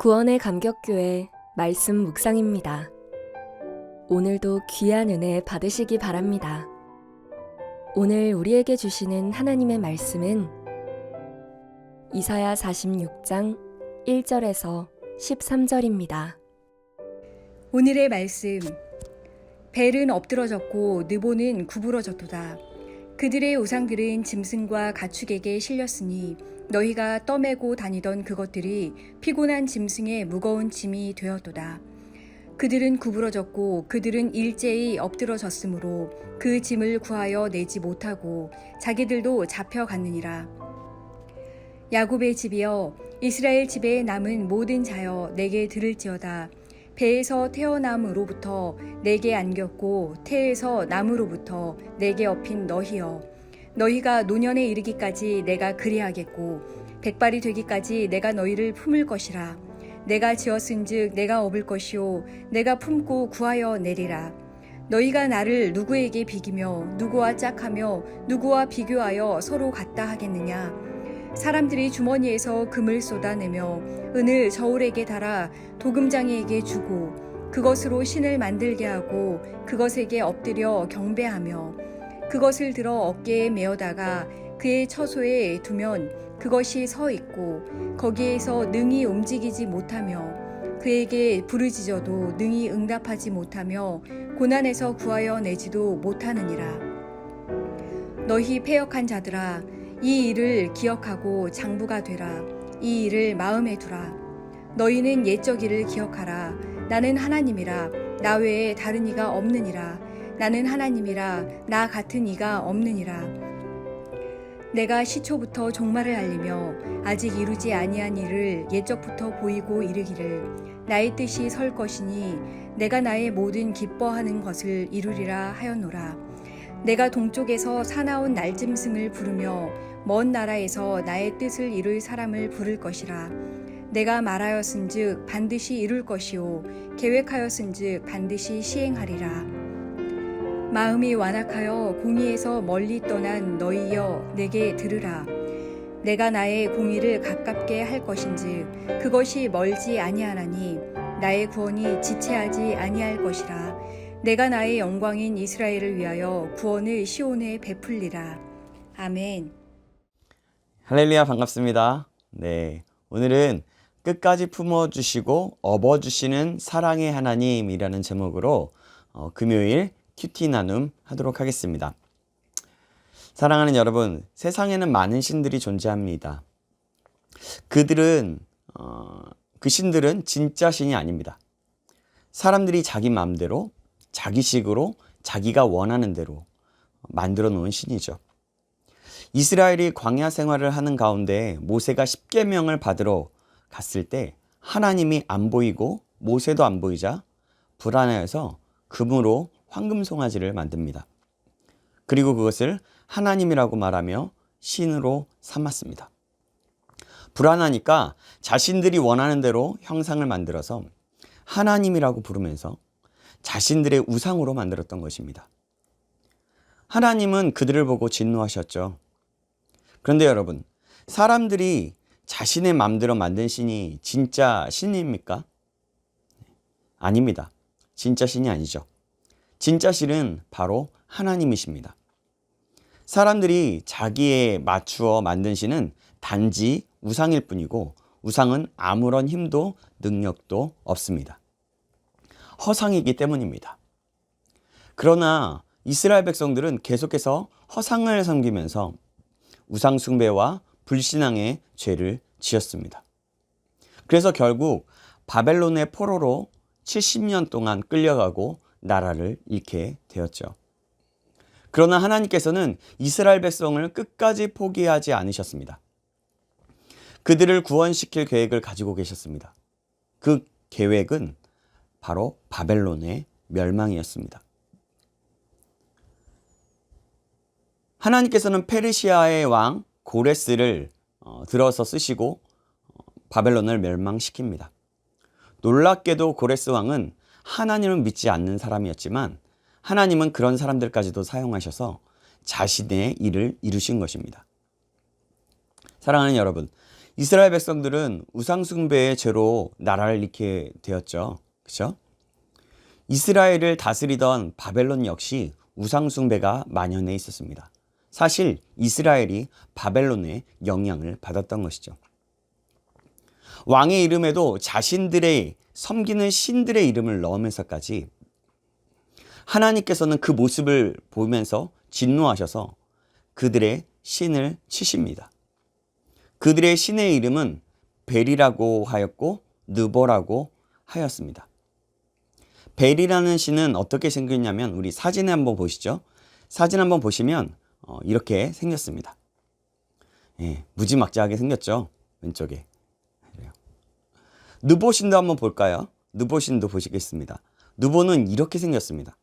구원의 감격교회 말씀 묵상입니다. 오늘도 귀한 은혜 받으시기 바랍니다. 오늘 우리에게 주시는 하나님의 말씀은 이사야 46장 1절에서 13절입니다. 오늘의 말씀. 벨은 엎드러졌고 느보는 구부러졌도다. 그들의 우상들은 짐승과 가축에게 실렸으니 너희가 떠매고 다니던 그것들이 피곤한 짐승의 무거운 짐이 되었도다. 그들은 구부러졌고 그들은 일제히 엎드러졌으므로 그 짐을 구하여 내지 못하고 자기들도 잡혀갔느니라. 야곱의 집이여, 이스라엘 집에 남은 모든 자여 내게 들을지어다. 배에서 태어남으로부터 내게 안겼고 태에서 남으로부터 내게 업힌 너희여, 너희가 노년에 이르기까지 내가 그리하겠고 백발이 되기까지 내가 너희를 품을 것이라. 내가 지었은즉 내가 업을 것이요 내가 품고 구하여 내리라. 너희가 나를 누구에게 비기며 누구와 짝하며 누구와 비교하여 서로 같다 하겠느냐. 사람들이 주머니에서 금을 쏟아내며 은을 저울에게 달아 도금장이에게 주고 그것으로 신을 만들게 하고 그것에게 엎드려 경배하며 그것을 들어 어깨에 메어다가 그의 처소에 두면 그것이 서 있고 거기에서 능히 움직이지 못하며 그에게 부르짖어도 능히 응답하지 못하며 고난에서 구하여 내지도 못하느니라. 너희 패역한 자들아, 이 일을 기억하고 장부가 되라. 이 일을 마음에 두라. 너희는 옛적 일을 기억하라. 나는 하나님이라. 나 외에 다른 이가 없느니라. 나는 하나님이라. 나 같은 이가 없느니라. 내가 시초부터 종말을 알리며 아직 이루지 아니한 일을 옛적부터 보이고 이르기를 나의 뜻이 설 것이니 내가 나의 모든 기뻐하는 것을 이루리라 하였노라. 내가 동쪽에서 사나운 날짐승을 부르며 먼 나라에서 나의 뜻을 이룰 사람을 부를 것이라. 내가 말하였은즉 반드시 이룰 것이요 계획하였은즉 반드시 시행하리라. 마음이 완악하여 공의에서 멀리 떠난 너희여, 내게 들으라. 내가 나의 공의를 가깝게 할 것인즉 그것이 멀지 아니하나니 나의 구원이 지체하지 아니할 것이라. 내가 나의 영광인 이스라엘을 위하여 구원을 시온에 베풀리라. 아멘. 할렐루야, 반갑습니다. 네, 오늘은 끝까지 품어주시고 업어주시는 사랑의 하나님이라는 제목으로 금요일 큐티 나눔 하도록 하겠습니다. 사랑하는 여러분, 세상에는 많은 신들이 존재합니다. 그 신들은 진짜 신이 아닙니다. 사람들이 자기 마음대로, 자기식으로, 자기가 원하는 대로 만들어 놓은 신이죠. 이스라엘이 광야 생활을 하는 가운데 모세가 십계명을 받으러 갔을 때 하나님이 안 보이고 모세도 안 보이자 불안해서 금으로 황금 송아지를 만듭니다. 그리고 그것을 하나님이라고 말하며 신으로 삼았습니다. 불안하니까 자신들이 원하는 대로 형상을 만들어서 하나님이라고 부르면서 자신들의 우상으로 만들었던 것입니다. 하나님은 그들을 보고 진노하셨죠. 그런데 여러분, 사람들이 자신의 마음대로 만든 신이 진짜 신입니까? 아닙니다. 진짜 신이 아니죠. 진짜 신은 바로 하나님이십니다. 사람들이 자기에 맞추어 만든 신은 단지 우상일 뿐이고 우상은 아무런 힘도 능력도 없습니다. 허상이기 때문입니다. 그러나 이스라엘 백성들은 계속해서 허상을 섬기면서 우상 숭배와 불신앙의 죄를 지었습니다. 그래서 결국 바벨론의 포로로 70년 동안 끌려가고 나라를 잃게 되었죠. 그러나 하나님께서는 이스라엘 백성을 끝까지 포기하지 않으셨습니다. 그들을 구원시킬 계획을 가지고 계셨습니다. 그 계획은 바로 바벨론의 멸망이었습니다. 하나님께서는 페르시아의 왕 고레스를 들어서 쓰시고 바벨론을 멸망시킵니다. 놀랍게도 고레스 왕은 하나님을 믿지 않는 사람이었지만 하나님은 그런 사람들까지도 사용하셔서 자신의 일을 이루신 것입니다. 사랑하는 여러분, 이스라엘 백성들은 우상숭배의 죄로 나라를 잃게 되었죠. 그렇죠? 이스라엘을 다스리던 바벨론 역시 우상숭배가 만연해 있었습니다. 사실 이스라엘이 바벨론의 영향을 받았던 것이죠. 왕의 이름에도 자신들의 섬기는 신들의 이름을 넣으면서까지 하나님께서는 그 모습을 보면서 진노하셔서 그들의 신을 치십니다. 그들의 신의 이름은 벨이라고 하였고 느보라고 하였습니다. 벨이라는 신은 어떻게 생겼냐면 우리 사진에 한번 보시죠. 사진 한번 보시면 이렇게 생겼습니다. 예, 무지막지하게 생겼죠. 왼쪽에. 느보신도 한번 볼까요? 느보신도 보시겠습니다. 느보는 이렇게 생겼습니다.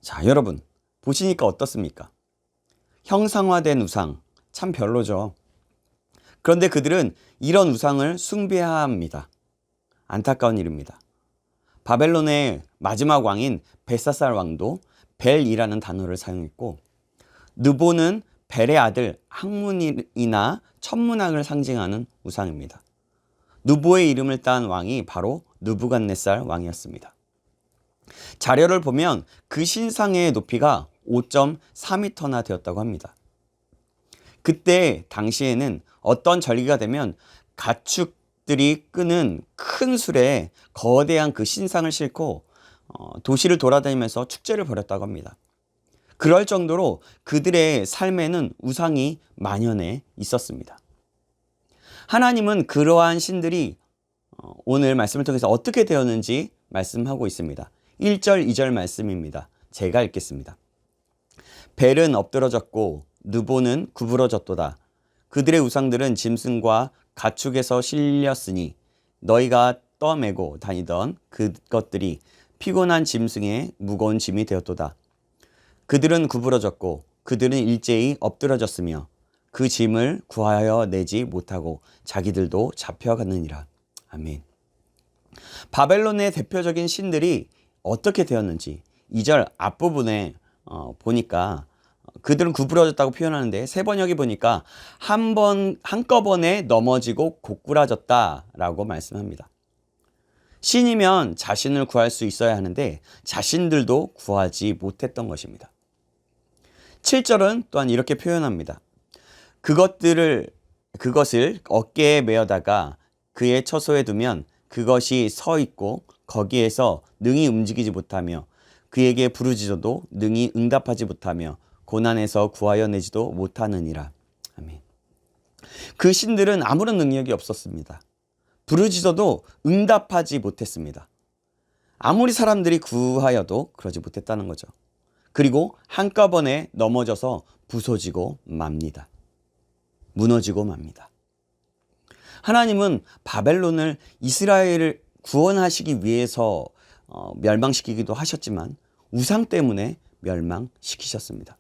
자, 여러분 보시니까 어떻습니까? 형상화된 우상 참 별로죠. 그런데 그들은 이런 우상을 숭배해야 합니다. 안타까운 일입니다. 바벨론의 마지막 왕인 벨사살 왕도 벨이라는 단어를 사용했고 느보는 벨의 아들 학문이나 천문학을 상징하는 우상입니다. 느보의 이름을 딴 왕이 바로 느부갓네살 왕이었습니다. 자료를 보면 그 신상의 높이가 5.4m나 되었다고 합니다. 그때 당시에는 어떤 절기가 되면 가축들이 끄는 큰 술에 거대한 그 신상을 싣고 도시를 돌아다니면서 축제를 벌였다고 합니다. 그럴 정도로 그들의 삶에는 우상이 만연해 있었습니다. 하나님은 그러한 신들이 오늘 말씀을 통해서 어떻게 되었는지 말씀하고 있습니다. 1절, 2절 말씀입니다. 제가 읽겠습니다. 벨은 엎드러졌고 느보는 구부러졌도다. 그들의 우상들은 짐승과 가축에서 실렸으니 너희가 떠매고 다니던 그것들이 피곤한 짐승의 무거운 짐이 되었도다. 그들은 구부러졌고 그들은 일제히 엎드러졌으며 그 짐을 구하여 내지 못하고 자기들도 잡혀갔느니라. 아멘. 바벨론의 대표적인 신들이 어떻게 되었는지 2절 앞부분에 보니까 그들은 구부러졌다고 표현하는데 세 번역에 보니까 한꺼번에 넘어지고 고꾸라졌다라고 말씀합니다. 신이면 자신을 구할 수 있어야 하는데 자신들도 구하지 못했던 것입니다. 7절은 또한 이렇게 표현합니다. 그것을 어깨에 메어다가 그의 처소에 두면 그것이 서 있고 거기에서 능히 움직이지 못하며 그에게 부르짖어도 능히 응답하지 못하며 고난에서 구하여 내지도 못하느니라. 아멘. 그 신들은 아무런 능력이 없었습니다. 부르짖어도 응답하지 못했습니다. 아무리 사람들이 구하여도 그러지 못했다는 거죠. 그리고 한꺼번에 넘어져서 부서지고 맙니다. 무너지고 맙니다. 하나님은 바벨론을 이스라엘을 구원하시기 위해서 멸망시키기도 하셨지만 우상 때문에 멸망시키셨습니다.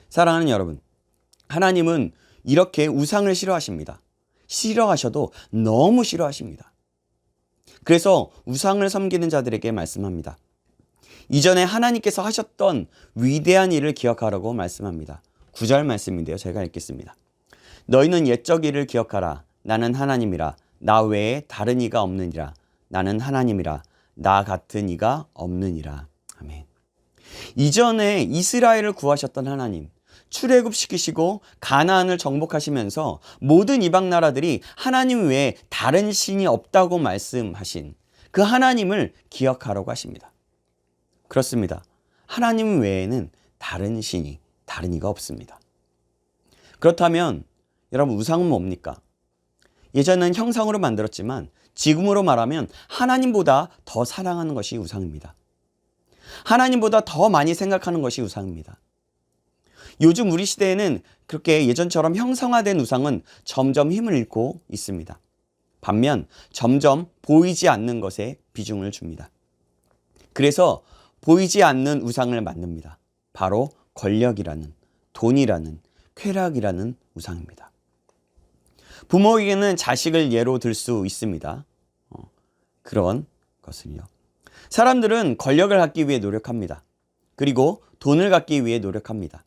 사랑하는 여러분, 하나님은 이렇게 우상을 싫어하십니다. 싫어하셔도 너무 싫어하십니다. 그래서 우상을 섬기는 자들에게 말씀합니다. 이전에 하나님께서 하셨던 위대한 일을 기억하라고 말씀합니다. 9절 말씀인데요. 제가 읽겠습니다. 너희는 옛적 일을 기억하라. 나는 하나님이라. 나 외에 다른 이가 없느니라. 나는 하나님이라. 나 같은 이가 없느니라. 아멘. 이전에 이스라엘을 구하셨던 하나님, 출애굽시키시고 가나안을 정복하시면서 모든 이방 나라들이 하나님 외에 다른 신이 없다고 말씀하신 그 하나님을 기억하라고 하십니다. 그렇습니다. 하나님 외에는 다른 신이, 다른 이가 없습니다. 그렇다면 여러분 우상은 뭡니까? 예전엔 형상으로 만들었지만 지금으로 말하면 하나님보다 더 사랑하는 것이 우상입니다. 하나님보다 더 많이 생각하는 것이 우상입니다. 요즘 우리 시대에는 그렇게 예전처럼 형상화된 우상은 점점 힘을 잃고 있습니다. 반면 점점 보이지 않는 것에 비중을 줍니다. 그래서 보이지 않는 우상을 만듭니다. 바로 권력이라는, 돈이라는, 쾌락이라는 우상입니다. 부모에게는 자식을 예로 들 수 있습니다. 그런 것을요. 사람들은 권력을 갖기 위해 노력합니다. 그리고 돈을 갖기 위해 노력합니다.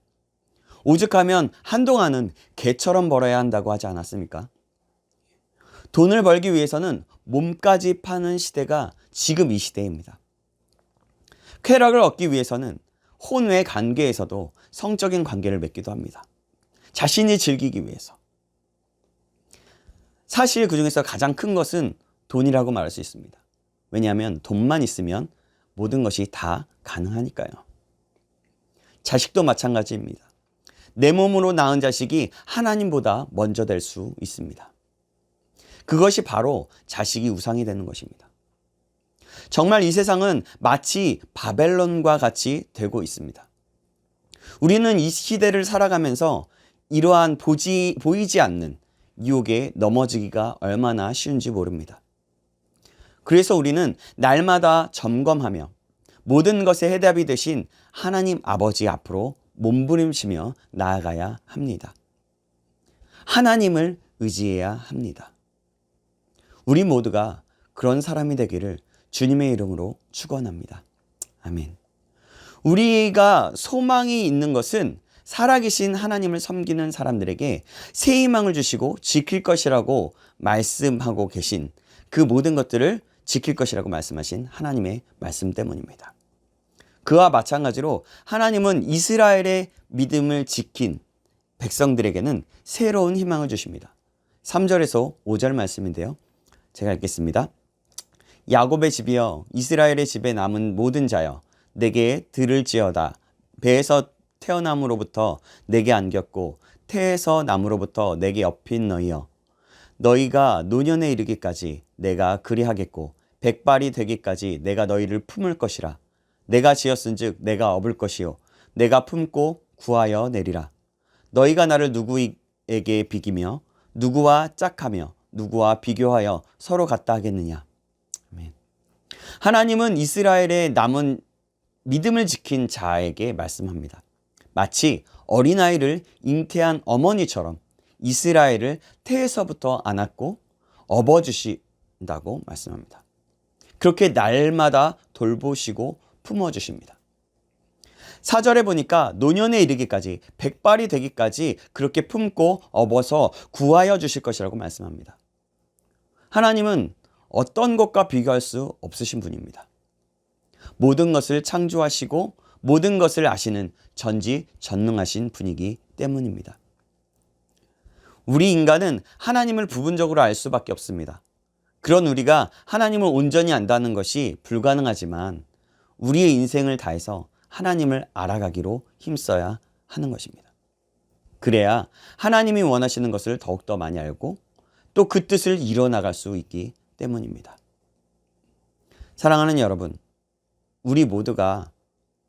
오죽하면 한동안은 개처럼 벌어야 한다고 하지 않았습니까? 돈을 벌기 위해서는 몸까지 파는 시대가 지금 이 시대입니다. 쾌락을 얻기 위해서는 혼외 관계에서도 성적인 관계를 맺기도 합니다. 자신이 즐기기 위해서. 사실 그 중에서 가장 큰 것은 돈이라고 말할 수 있습니다. 왜냐하면 돈만 있으면 모든 것이 다 가능하니까요. 자식도 마찬가지입니다. 내 몸으로 낳은 자식이 하나님보다 먼저 될 수 있습니다. 그것이 바로 자식이 우상이 되는 것입니다. 정말 이 세상은 마치 바벨론과 같이 되고 있습니다. 우리는 이 시대를 살아가면서 이러한 보이지 않는 유혹에 넘어지기가 얼마나 쉬운지 모릅니다. 그래서 우리는 날마다 점검하며 모든 것의 해답이 되신 하나님 아버지 앞으로 몸부림치며 나아가야 합니다. 하나님을 의지해야 합니다. 우리 모두가 그런 사람이 되기를 주님의 이름으로 축원합니다. 아멘. 우리가 소망이 있는 것은 살아계신 하나님을 섬기는 사람들에게 새 희망을 주시고 지킬 것이라고 말씀하고 계신 그 모든 것들을 지킬 것이라고 말씀하신 하나님의 말씀 때문입니다. 그와 마찬가지로 하나님은 이스라엘의 믿음을 지킨 백성들에게는 새로운 희망을 주십니다. 3절에서 5절 말씀인데요. 제가 읽겠습니다. 야곱의 집이여 이스라엘의 집에 남은 모든 자여 내게 들을지어다. 배에서 태어남으로부터 내게 안겼고 태에서 남으로부터 내게 업힌 너희여 너희가 노년에 이르기까지 내가 그리하겠고 백발이 되기까지 내가 너희를 품을 것이라. 내가 지었은즉 내가 업을 것이요 내가 품고 구하여 내리라. 너희가 나를 누구에게 비기며 누구와 짝하며 누구와 비교하여 서로 같다 하겠느냐. 아멘. 하나님은 이스라엘의 남은 믿음을 지킨 자에게 말씀합니다. 마치 어린아이를 잉태한 어머니처럼 이스라엘을 태에서부터 안았고 업어주신다고 말씀합니다. 그렇게 날마다 돌보시고 품어주십니다. 4절에 보니까 노년에 이르기까지 백발이 되기까지 그렇게 품고 업어서 구하여 주실 것이라고 말씀합니다. 하나님은 어떤 것과 비교할 수 없으신 분입니다. 모든 것을 창조하시고 모든 것을 아시는 전지전능하신 분이기 때문입니다. 우리 인간은 하나님을 부분적으로 알 수밖에 없습니다. 그런 우리가 하나님을 온전히 안다는 것이 불가능하지만 우리의 인생을 다해서 하나님을 알아가기로 힘써야 하는 것입니다. 그래야 하나님이 원하시는 것을 더욱더 많이 알고 또 그 뜻을 이뤄나갈 수 있기 때문입니다. 사랑하는 여러분, 우리 모두가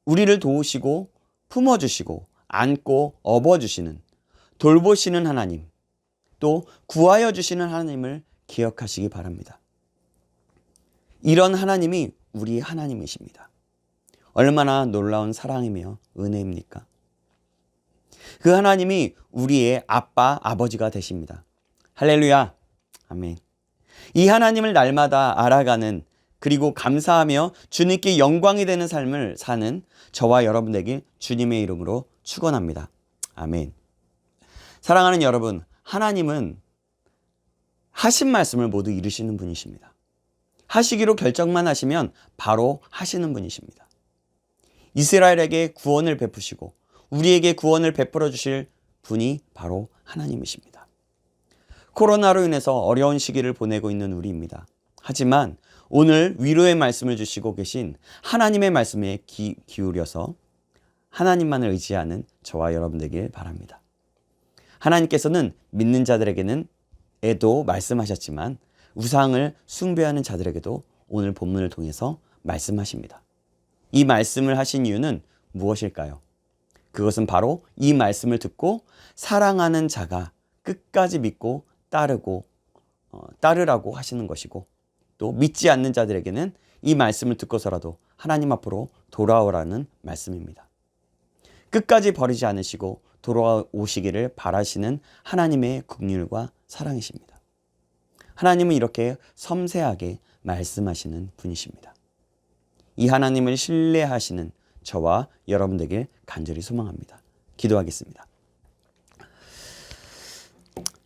우리를 도우시고 품어주시고 안고 업어주시는 돌보시는 하나님, 또 구하여 주시는 하나님을 기억하시기 바랍니다. 이런 하나님이 우리 하나님이십니다. 얼마나 놀라운 사랑이며 은혜입니까? 그 하나님이 우리의 아빠, 아버지가 되십니다. 할렐루야, 아멘. 이 하나님을 날마다 알아가는 그리고 감사하며 주님께 영광이 되는 삶을 사는 저와 여러분 되길 주님의 이름으로 축원합니다. 아멘. 사랑하는 여러분, 하나님은 하신 말씀을 모두 이루시는 분이십니다. 하시기로 결정만 하시면 바로 하시는 분이십니다. 이스라엘에게 구원을 베푸시고 우리에게 구원을 베풀어 주실 분이 바로 하나님이십니다. 코로나로 인해서 어려운 시기를 보내고 있는 우리입니다. 하지만 오늘 위로의 말씀을 주시고 계신 하나님의 말씀에 기울여서 하나님만을 의지하는 저와 여러분 되길 바랍니다. 하나님께서는 믿는 자들에게는 에도 말씀하셨지만 우상을 숭배하는 자들에게도 오늘 본문을 통해서 말씀하십니다. 이 말씀을 하신 이유는 무엇일까요? 그것은 바로 이 말씀을 듣고 사랑하는 자가 끝까지 믿고 따르라고 하시는 것이고 또 믿지 않는 자들에게는 이 말씀을 듣고서라도 하나님 앞으로 돌아오라는 말씀입니다. 끝까지 버리지 않으시고 돌아오시기를 바라시는 하나님의 긍휼과 사랑이십니다. 하나님은 이렇게 섬세하게 말씀하시는 분이십니다. 이 하나님을 신뢰하시는 저와 여러분 되길 간절히 소망합니다. 기도하겠습니다.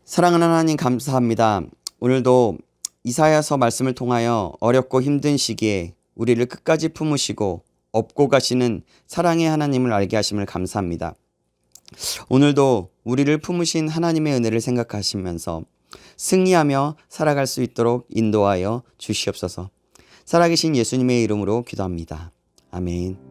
사랑하는 하나님 감사합니다. 오늘도 이사야서 말씀을 통하여 어렵고 힘든 시기에 우리를 끝까지 품으시고 업고 가시는 사랑의 하나님을 알게 하심을 감사합니다. 오늘도 우리를 품으신 하나님의 은혜를 생각하시면서 승리하며 살아갈 수 있도록 인도하여 주시옵소서. 살아계신 예수님의 이름으로 기도합니다. 아멘.